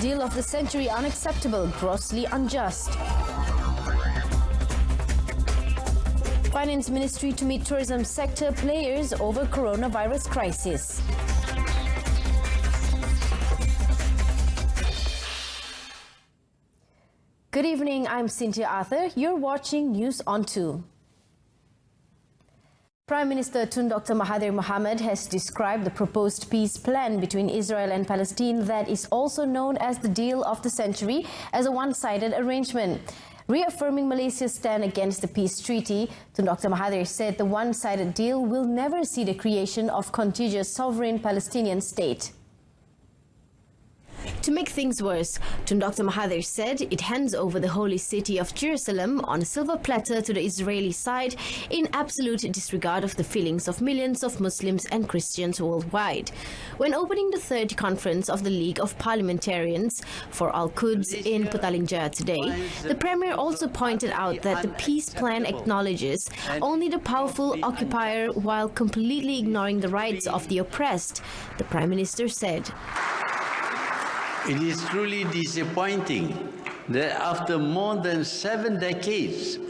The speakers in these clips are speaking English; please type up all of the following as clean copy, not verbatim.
Deal of the century unacceptable, grossly unjust. Finance Ministry to meet tourism sector players over coronavirus crisis. Good evening, I'm Cynthia Arthur. You're watching News on 2. Prime Minister Tun Dr. Mahathir Mohamad has described the proposed peace plan between Israel and Palestine, that is also known as the Deal of the Century, as a one-sided arrangement. Reaffirming Malaysia's stand against the peace treaty, Tun Dr. Mahathir said the one-sided deal will never see the creation of contiguous sovereign Palestinian state. To make things worse, Tun Dr. Mahathir said it hands over the holy city of Jerusalem on a silver platter to the Israeli side in absolute disregard of the feelings of millions of Muslims and Christians worldwide. When opening the third conference of the League of Parliamentarians for Al-Quds in Petaling Jaya today, the Premier also pointed out that the peace plan acknowledges only the powerful occupier while completely ignoring the rights of the oppressed. The Prime Minister said, "It is truly disappointing that after more than 7 decades,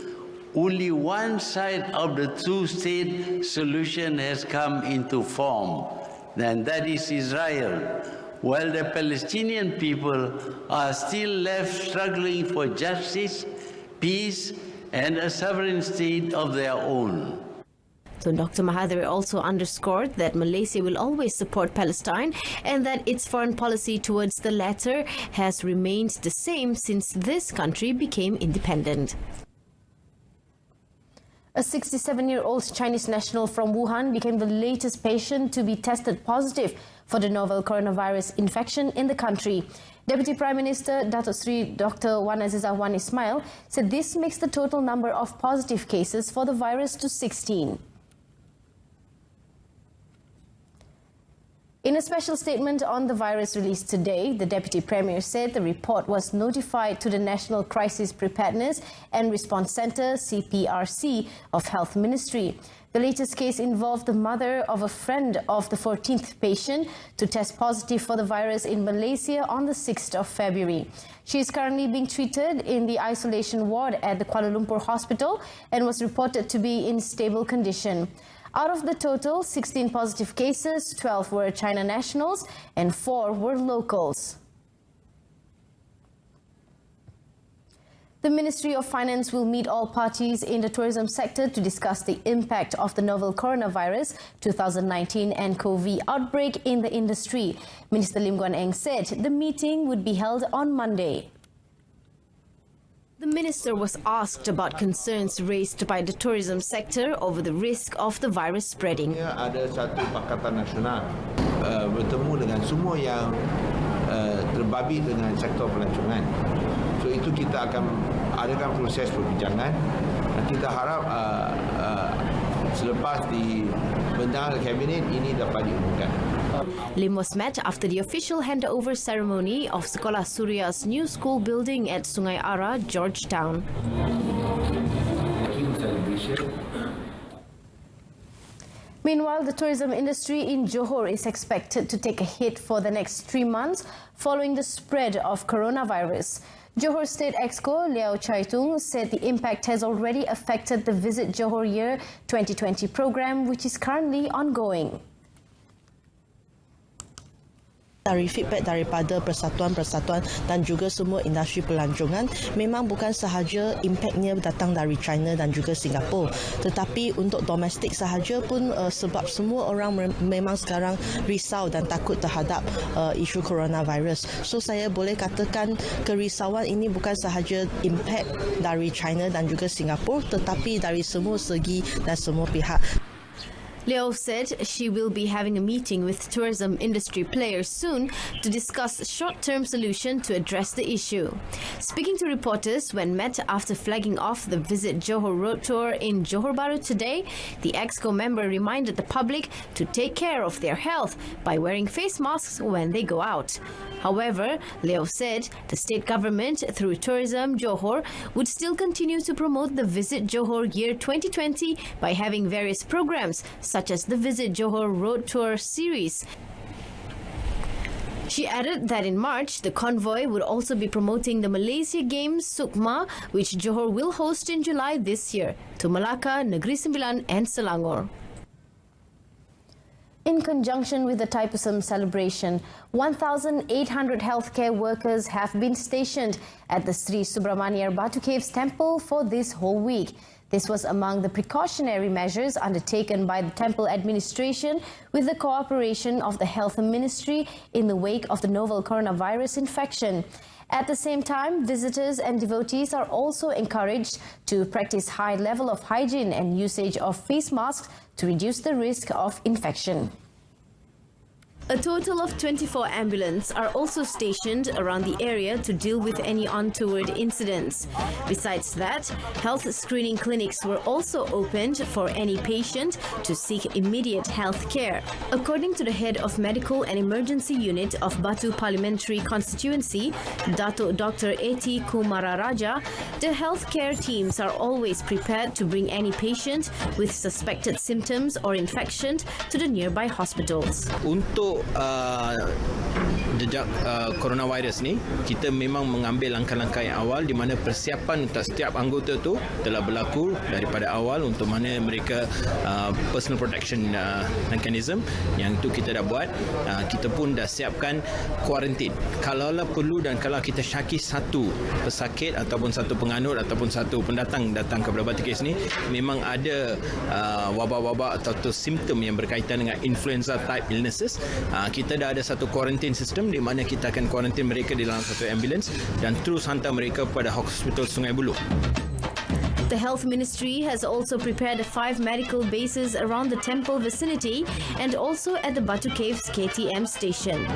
only one side of the two-state solution has come into form, and that is Israel, while the Palestinian people are still left struggling for justice, peace, and a sovereign state of their own." So Dr. Mahathir also underscored that Malaysia will always support Palestine and that its foreign policy towards the latter has remained the same since this country became independent. A 67-year-old Chinese national from Wuhan became the latest patient to be tested positive for the novel coronavirus infection in the country. Deputy Prime Minister Datuk Seri Dr. Wan Azizah Wan Ismail said this makes the total number of positive cases for the virus to 16. In a special statement on the virus released today, the Deputy Premier said the report was notified to the National Crisis Preparedness and Response Centre, CPRC, of Health Ministry. The latest case involved the mother of a friend of the 14th patient to test positive for the virus in Malaysia on the 6th of February. She is currently being treated in the isolation ward at the Kuala Lumpur Hospital and was reported to be in stable condition. Out of the total 16 positive cases, 12 were China nationals and 4 were locals. The Ministry of Finance will meet all parties in the tourism sector to discuss the impact of the novel coronavirus 2019 and COVID outbreak in the industry. Minister Lim Guan Eng said the meeting would be held on Monday. The minister was asked about concerns raised by the tourism sector over the risk of the virus spreading. Ada satu pakatan nasional bertemu dengan semua yang terbabit dengan sektor pelancongan. So itu kita akan adakan proses perbincangan dan kita harap selepas dibentang kabinet ini dapat diumumkan. Lim was met after the official handover ceremony of Sekolah Suria's new school building at Sungai Ara, Georgetown. Meanwhile, the tourism industry in Johor is expected to take a hit for the next 3 months following the spread of coronavirus. Johor State Exco Liao Chai Tung said the impact has already affected the Visit Johor Year 2020 program, which is currently ongoing. Dari feedback daripada persatuan-persatuan dan juga semua industri pelancongan, memang bukan sahaja impaknya datang dari China dan juga Singapura, tetapi untuk domestik sahaja pun sebab semua orang memang sekarang risau dan takut terhadap isu coronavirus. So saya boleh katakan kerisauan ini bukan sahaja impak dari China dan juga Singapura, tetapi dari semua segi dan semua pihak. Liao said she will be having a meeting with tourism industry players soon to discuss a short-term solution to address the issue. Speaking to reporters when met after flagging off the Visit Johor road tour in Johor Bahru today, the Exco member reminded the public to take care of their health by wearing face masks when they go out. However, Liao said the state government, through Tourism Johor, would still continue to promote the Visit Johor Year 2020 by having various programs such as the Visit Johor Road Tour series. She added that in March, the convoy would also be promoting the Malaysia Games Sukma, which Johor will host in July this year, to Melaka, Negeri Sembilan and Selangor. In conjunction with the Thaipusam celebration, 1,800 healthcare workers have been stationed at the Sri Subramaniar Batu Caves temple for this whole week. This was among the precautionary measures undertaken by the temple administration with the cooperation of the Health Ministry in the wake of the novel coronavirus infection. At the same time, visitors and devotees are also encouraged to practice high level of hygiene and usage of face masks to reduce the risk of infection. A total of 24 ambulances are also stationed around the area to deal with any untoward incidents. Besides that, health screening clinics were also opened for any patient to seek immediate health care. According to the head of Medical and Emergency Unit of Batu Parliamentary Constituency, Datuk Dr. A.T. Kumararaja, the healthcare teams are always prepared to bring any patient with suspected symptoms or infection to the nearby hospitals. Untuk jejak coronavirus ni, kita memang mengambil langkah-langkah yang awal di mana persiapan untuk setiap anggota tu telah berlaku daripada awal untuk mana mereka personal protection mechanism yang itu kita dah buat. Kita pun dah siapkan kuarantin. Kalaulah perlu dan kalau kita syaki satu pesakit ataupun satu penganut ataupun satu pendatang datang kepada Batu Caves ni, memang ada wabak-wabak atau simptom yang berkaitan dengan influenza type illnesses, kita dah ada satu quarantine system di mana kita akan quarantine mereka di dalam satu ambulans dan terus hantar mereka pada hospital Sungai Buloh. The Health Ministry has also prepared 5 medical bases around the temple vicinity and also at the Batu Caves KTM station.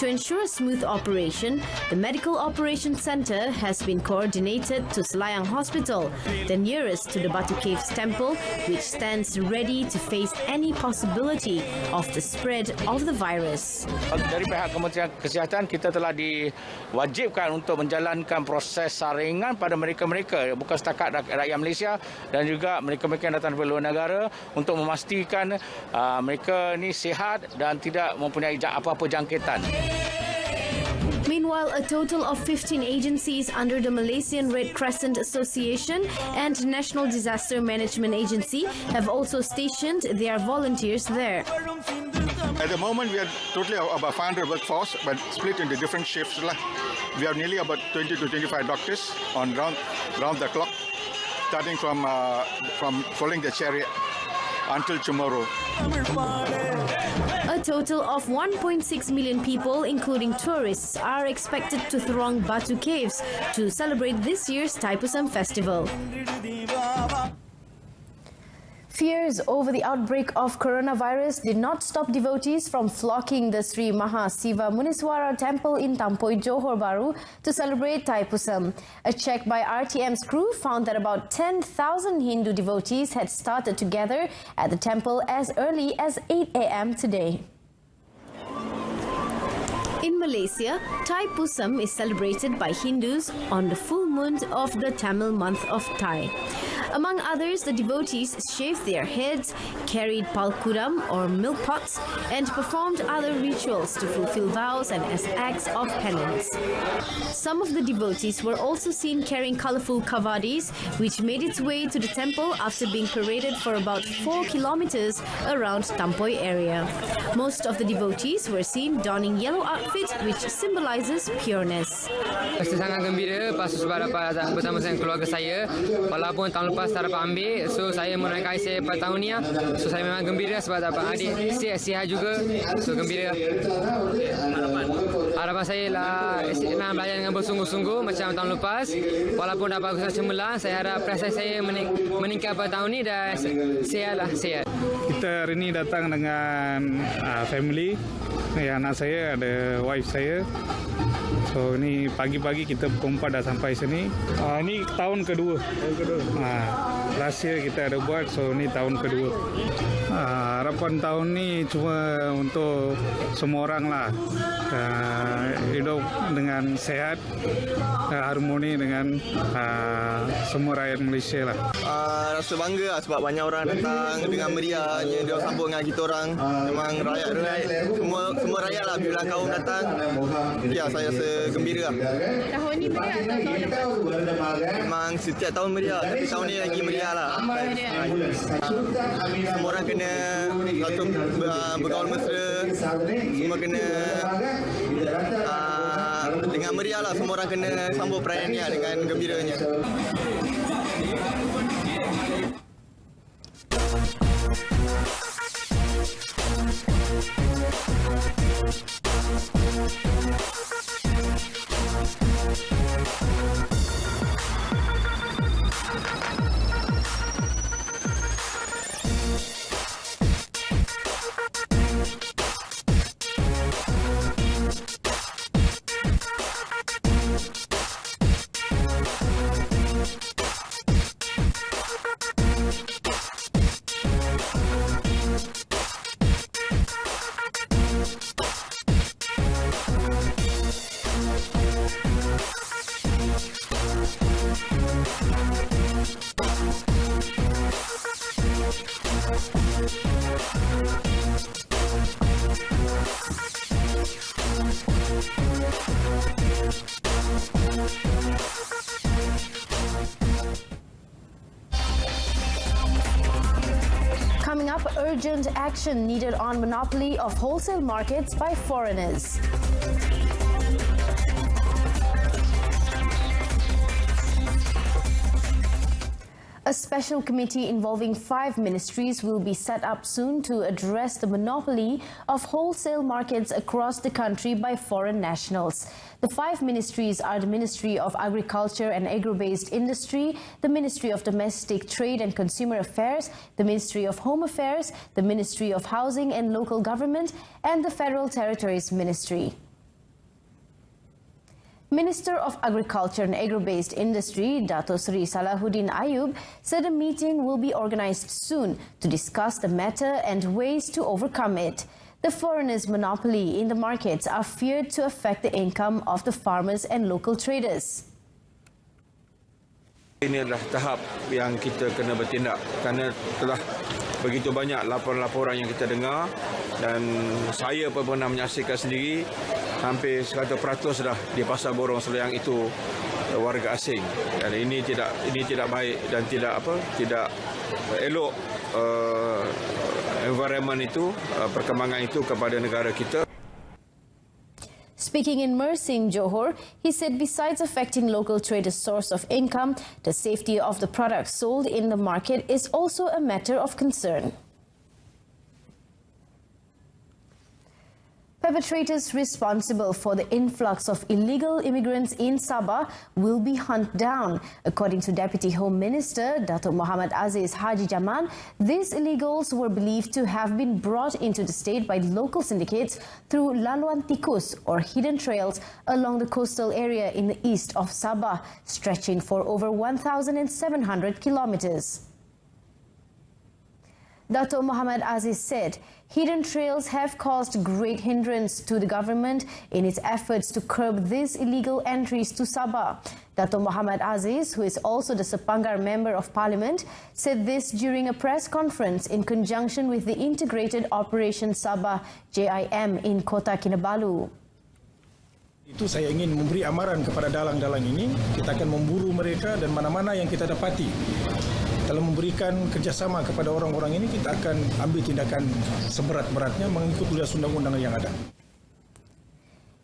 To ensure smooth operation, the Medical Operations Centre has been coordinated to Selayang Hospital, the nearest to the Batu Caves temple, which stands ready to face any possibility of the spread of the virus. Dari pihak Kementerian Kesihatan, kita telah diwajibkan untuk menjalankan proses saringan pada mereka-mereka, bukan setakat rakyat Malaysia dan juga mereka-mereka yang datang dari luar negara untuk memastikan mereka ni sihat dan tidak mempunyai apa-apa jangkitan. Meanwhile, a total of 15 agencies under the Malaysian Red Crescent Association and National Disaster Management Agency have also stationed their volunteers there. At the moment, we are totally about 500 workforce, but split into different shifts. We have nearly about 20 to 25 doctors on round the clock, starting from following the chariot until tomorrow. A total of 1.6 million people, including tourists, are expected to throng Batu Caves to celebrate this year's Thaipusam festival. Fears over the outbreak of coronavirus did not stop devotees from flocking the Sri Maha Siva Muniswara temple in Tampoi, Johor Bahru to celebrate Thaipusam. A check by RTM's crew found that about 10,000 Hindu devotees had started to gather at the temple as early as 8 a.m. today. In Malaysia, Thaipusam is celebrated by Hindus on the full moon of the Tamil month of Thai. Among others, the devotees shaved their heads, carried palkuram or milk pots, and performed other rituals to fulfill vows and as acts of penance. Some of the devotees were also seen carrying colourful kavadis, which made its way to the temple after being paraded for about 4 kilometres around Tampoi area. Most of the devotees were seen donning yellow outfit, which symbolises pureness. Saya sangat gembira pas sebab dapat bersama dengan keluarga saya, walaupun tahun lepas tak dapat ambil, so saya menaikkan saya pada tahun ni, so saya memang gembira sebab dapat adik sihat juga, so gembira. Harapan saya lah nak belajar dengan bersungguh-sungguh macam tahun lepas, walaupun dapat kesan cemerlang, saya harap prestasi saya meningkat pada tahun ni dan sihat. Kita hari ini datang dengan family, anak saya, ada wife saya. So ini pagi-pagi kita berkumpul dah sampai sini. Ini tahun kedua. Last year kita ada buat, so ini tahun kedua. Harapan tahun ni cuma untuk semua orang lah hidup dengan sehat, harmoni dengan semua rakyat Malaysia lah. Rasa bangga lah sebab banyak orang datang dengan meriahnya dia sambut dengan kita orang. Memang rakyat semua rakyat lah bila kaum datang. Ya, saya rasa gembira lah. Tahun ni meriah atau tahun lepas? Memang setiap tahun meriah, tapi tahun ni lagi meriah lah. Semua orang kena satu bergaul mesra, semua kena dengan meriah lah. Semua orang kena sambut perayaan ni dengan gembiranya. Coming up, urgent action needed on monopoly of wholesale markets by foreigners. A special committee involving 5 ministries will be set up soon to address the monopoly of wholesale markets across the country by foreign nationals. The 5 ministries are the Ministry of Agriculture and Agro-Based Industry, the Ministry of Domestic Trade and Consumer Affairs, the Ministry of Home Affairs, the Ministry of Housing and Local Government, and the Federal Territories Ministry. Minister of Agriculture and Agro-Based Industry, Dato Sri Salahuddin Ayub, said a meeting will be organized soon to discuss the matter and ways to overcome it. The foreigners' monopoly in the markets are feared to affect the income of the farmers and local traders. Ini adalah tahap yang kita kena bertindak kerana telah begitu banyak laporan-laporan yang kita dengar dan saya pun pernah menyaksikan sendiri hampir 100% dah di pasar borong Selayang itu warga asing dan ini tidak baik dan tidak elok environment itu perkembangan itu kepada negara kita. Speaking in Mersing, Johor, he said besides affecting local traders' source of income, the safety of the products sold in the market is also a matter of concern. Perpetrators responsible for the influx of illegal immigrants in Sabah will be hunted down. According to Deputy Home Minister Datuk Muhammad Aziz Haji Jaman, these illegals were believed to have been brought into the state by local syndicates through laluan tikus or hidden trails along the coastal area in the east of Sabah, stretching for over 1,700 kilometers. Dato' Muhammad Aziz said, hidden trails have caused great hindrance to the government in its efforts to curb these illegal entries to Sabah. Dato' Muhammad Aziz, who is also the Sepanggar Member of Parliament, said this during a press conference in conjunction with the Integrated Operation Sabah JIM in Kota Kinabalu. Itu saya ingin memberi amaran kepada dalang-dalang ini, kita akan memburu mereka dan mana-mana yang kita dapati dalam memberikan kerjasama kepada orang-orang ini, kita akan ambil tindakan seberat-beratnya mengikut undang-undang yang ada.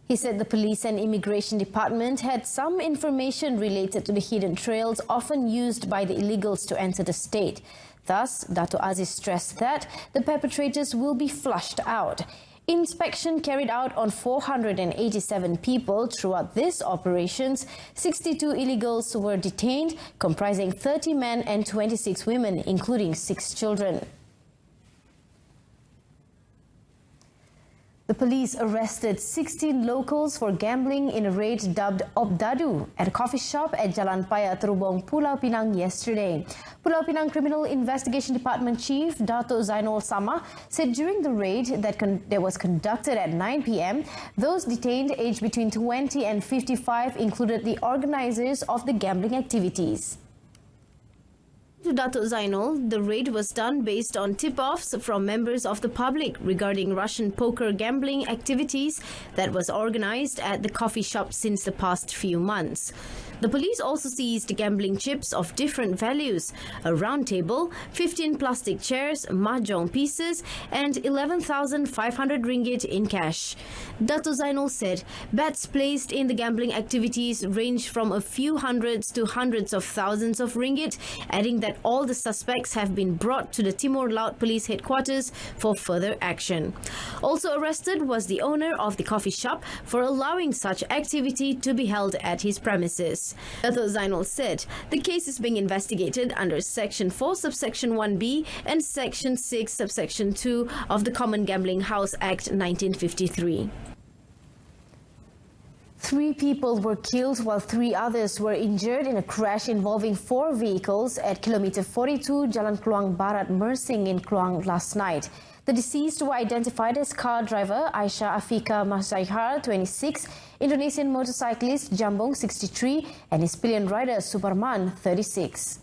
He said the police and immigration department had some information related to the hidden trails often used by the illegals to enter the state. Thus, Dato' Aziz stressed that the perpetrators will be flushed out. Inspection carried out on 487 people throughout these operations. 62 illegals were detained, comprising 30 men and 26 women, including 6 children. The police arrested 16 locals for gambling in a raid dubbed Obdadu at a coffee shop at Jalan Paya Terubong, Pulau Pinang yesterday. Pulau Pinang Criminal Investigation Department Chief Dato' Zainul Sama said during the raid that was conducted at 9 p.m, those detained aged between 20 and 55 included the organizers of the gambling activities. To Dato' Zainul, the raid was done based on tip-offs from members of the public regarding Russian poker gambling activities that was organized at the coffee shop since the past few months. The police also seized gambling chips of different values, a round table, 15 plastic chairs, mahjong pieces, and 11,500 ringgit in cash. Dato' Zainul said bets placed in the gambling activities range from a few hundreds to hundreds of thousands of ringgit, adding that all the suspects have been brought to the Timur Laut Police Headquarters for further action. Also arrested was the owner of the coffee shop for allowing such activity to be held at his premises. Dato' Zainul said the case is being investigated under Section 4, Subsection 1B and Section 6, Subsection 2 of the Common Gambling House Act 1953. 3 people were killed while 3 others were injured in a crash involving 4 vehicles at kilometer 42 Jalan Kluang Barat Mersing in Kluang last night. The deceased were identified as car driver Aisyah Afika Masyaihar, 26, Indonesian motorcyclist Jambong, 63, and his pillion rider Suparman, 36.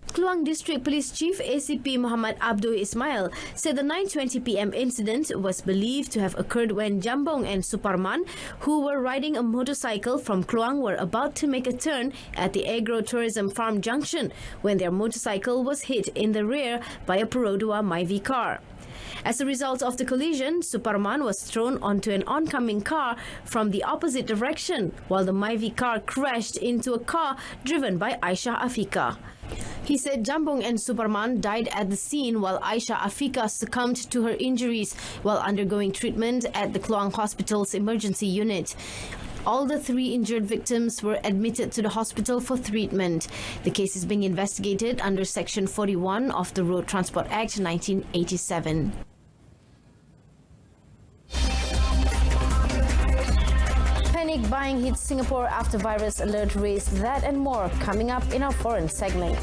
Kluang District Police Chief ACP Muhammad Abdul Ismail said the 9:20 p.m. incident was believed to have occurred when Jambong and Suparman, who were riding a motorcycle from Kluang, were about to make a turn at the agro-tourism farm junction when their motorcycle was hit in the rear by a Perodua Myvi car. As a result of the collision, Suparman was thrown onto an oncoming car from the opposite direction, while the Myvi car crashed into a car driven by Aisyah Afika. He said Jambong and Suparman died at the scene while Aisyah Afika succumbed to her injuries while undergoing treatment at the Kluang Hospital's emergency unit. All the 3 injured victims were admitted to the hospital for treatment. The case is being investigated under Section 41 of the Road Transport Act 1987. Panic buying hits Singapore after virus alert raised. That and more coming up in our foreign segment.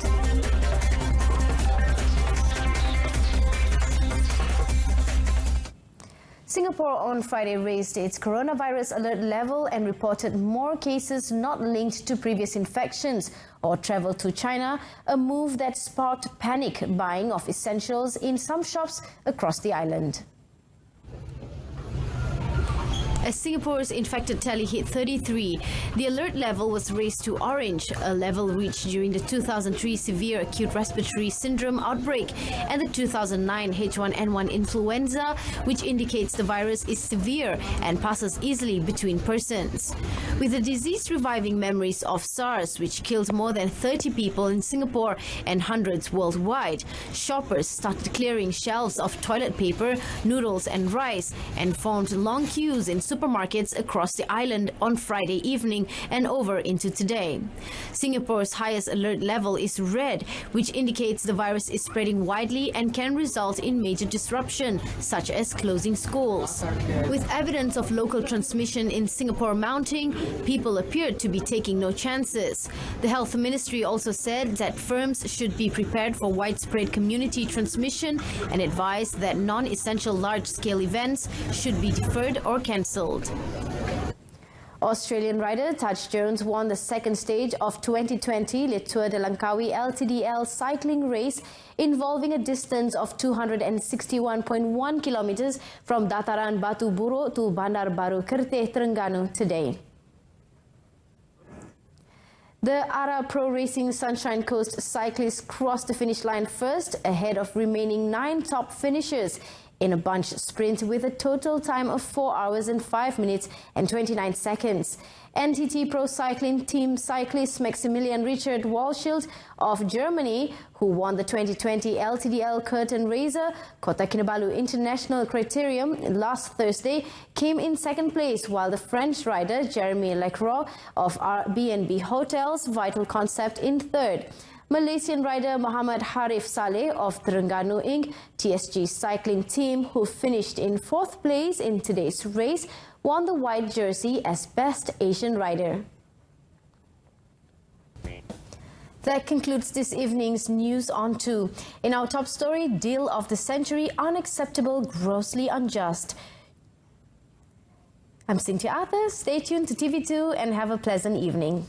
Singapore on Friday raised its coronavirus alert level and reported more cases not linked to previous infections or travel to China, a move that sparked panic buying of essentials in some shops across the island. As Singapore's infected tally hit 33, the alert level was raised to orange, a level reached during the 2003 severe acute respiratory syndrome outbreak and the 2009 H1N1 influenza, which indicates the virus is severe and passes easily between persons. With the disease reviving memories of SARS, which killed more than 30 people in Singapore and hundreds worldwide, shoppers started clearing shelves of toilet paper, noodles and rice and formed long queues in supermarkets across the island on Friday evening and over into today. Singapore's highest alert level is red, which indicates the virus is spreading widely and can result in major disruption, such as closing schools. With evidence of local transmission in Singapore mounting, people appeared to be taking no chances. The Health Ministry also said that firms should be prepared for widespread community transmission and advised that non-essential large-scale events should be deferred or cancelled. Australian rider Taj Jones won the second stage of 2020 Le Tour de Langkawi LTDL cycling race involving a distance of 261.1 kilometers from Dataran Batu Buruk to Bandar Baru Kerteh, Terengganu today. The ARA Pro Racing Sunshine Coast cyclists crossed the finish line first, ahead of remaining 9 top finishers in a bunch sprint with a total time of 4 hours and 5 minutes and 29 seconds. NTT Pro Cycling Team cyclist Maximilian Richard Walschild of Germany, who won the 2020 LTDL Curtain Raiser Kota Kinabalu International Criterium last Thursday, came in second place, while the French rider Jeremy Lecroix of Airbnb Hotels Vital Concept in third. Malaysian rider Muhammad Harif Saleh of Terengganu Inc. TSG cycling team, who finished in 4th place in today's race, won the white jersey as Best Asian Rider. That concludes this evening's News on 2. In our top story, deal of the century, unacceptable, grossly unjust. I'm Cynthia Arthur. Stay tuned to TV2 and have a pleasant evening.